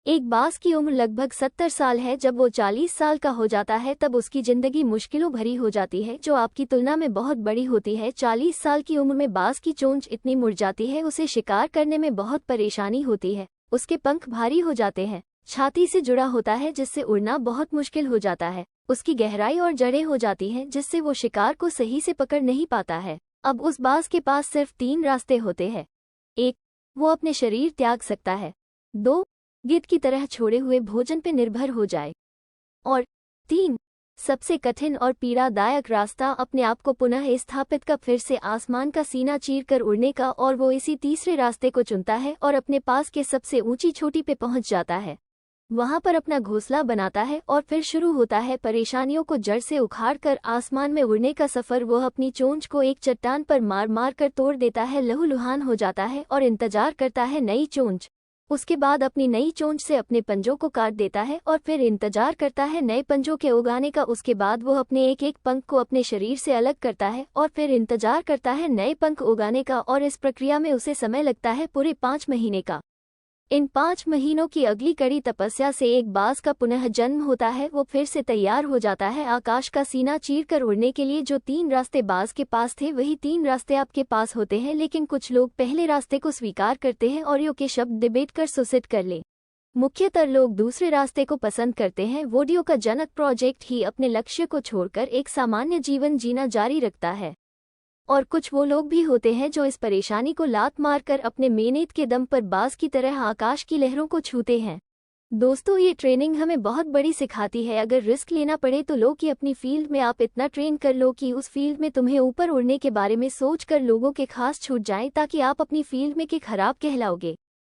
एक बाज की उम्र लगभग 70 साल है। जब वो 40 साल का हो जाता है तब उसकी जिंदगी मुश्किलों भरी हो जाती है, जो आपकी तुलना में बहुत बड़ी होती है। 40 साल की उम्र में बाज की चोंच इतनी मुड़ जाती है, उसे शिकार करने में बहुत परेशानी होती है। उसके पंख भारी हो जाते हैं, छाती से जुड़ा होता है जिससे उड़ना बहुत मुश्किल हो जाता है। उसकी गहराई और जड़ें हो जाती हैं जिससे वो शिकार को सही से पकड़ नहीं पाता है। अब उस बाज के पास सिर्फ 3 रास्ते होते हैं। 1. वो अपने शरीर त्याग सकता है। 2. गिद्ध की तरह छोड़े हुए भोजन पर निर्भर हो जाए। और 3. सबसे कठिन और पीड़ादायक रास्ता, अपने आप को पुनः स्थापित कर फिर से आसमान का सीना चीर कर उड़ने का। और वो इसी तीसरे रास्ते को चुनता है और अपने पास के सबसे ऊंची चोटी पे पहुंच जाता है। वहां पर अपना घोंसला बनाता है और फिर शुरू होता है परेशानियों को जड़ से उखाड़ कर आसमान में उड़ने का सफर। वह अपनी चोंच को एक चट्टान पर मार मार कर तोड़ देता है, लहूलुहान हो जाता है और इंतजार करता है नई चोंच। उसके बाद अपनी नई चोंच से अपने पंजों को काट देता है और फिर इंतजार करता है नए पंजों के उगाने का। उसके बाद वो अपने एक एक पंख को अपने शरीर से अलग करता है और फिर इंतजार करता है नए पंख उगाने का। और इस प्रक्रिया में उसे समय लगता है पूरे 5 महीने का। इन 5 महीनों की अगली कड़ी तपस्या से एक बाज का पुनः जन्म होता है। वो फिर से तैयार हो जाता है आकाश का सीना चीर कर उड़ने के लिए। जो 3 रास्ते बाज के पास थे वही 3 रास्ते आपके पास होते हैं, लेकिन कुछ लोग पहले रास्ते को स्वीकार करते हैं और यो के शब्द डिबेट कर सुसित कर ले। मुख्यतर लोग दूसरे रास्ते को पसंद करते हैं। वोडियो का जनक प्रोजेक्ट ही अपने लक्ष्य को छोड़कर एक सामान्य जीवन जीना जारी रखता है। और कुछ वो लोग भी होते हैं जो इस परेशानी को लात मारकर अपने मेहनत के दम पर बाज की तरह आकाश की लहरों को छूते हैं। दोस्तों, ये ट्रेनिंग हमें बहुत बड़ी सिखाती है। अगर रिस्क लेना पड़े तो लो कि अपनी फील्ड में आप इतना ट्रेन कर लो कि उस फील्ड में तुम्हें ऊपर उड़ने के बारे में सोच कर लोगों के खास छूट जाएं, ताकि आप अपनी फील्ड में के खराब कहलाओगे।